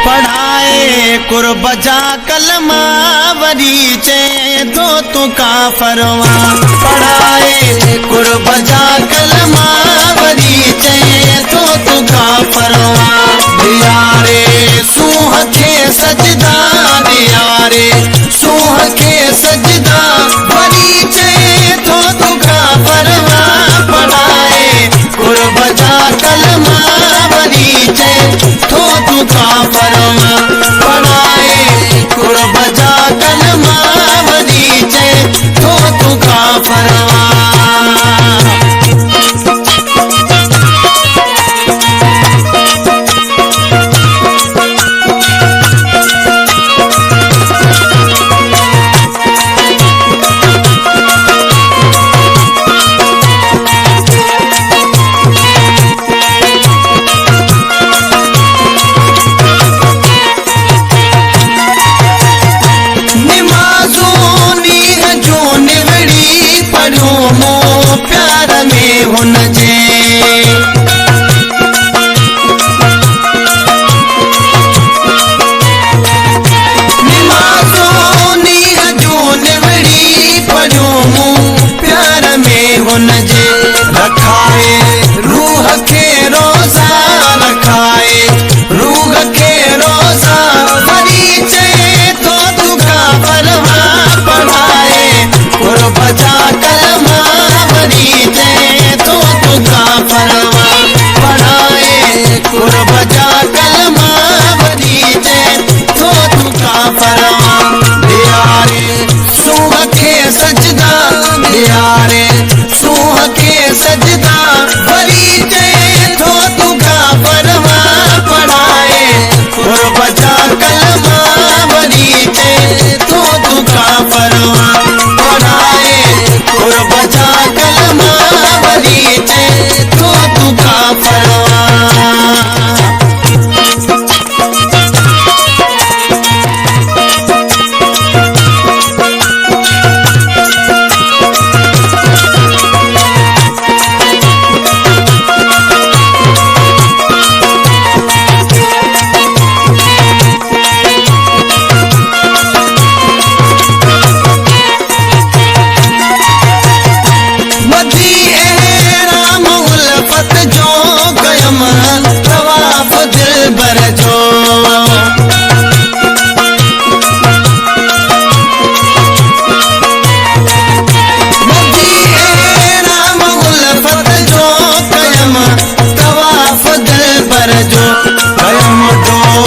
पढ़ाए कुर्ब जा कलमा वरी चे तो तू काफरवा पढ़ाए कुर्ब जा कलमा वरी चे तो तू काफरवा दियारे सूह के सजदा दियारे सूह के सजदा वरी चे तो तू काफरवा पढ़ाए कुर्ब जा कलमा वरी चे तो तू काफरवा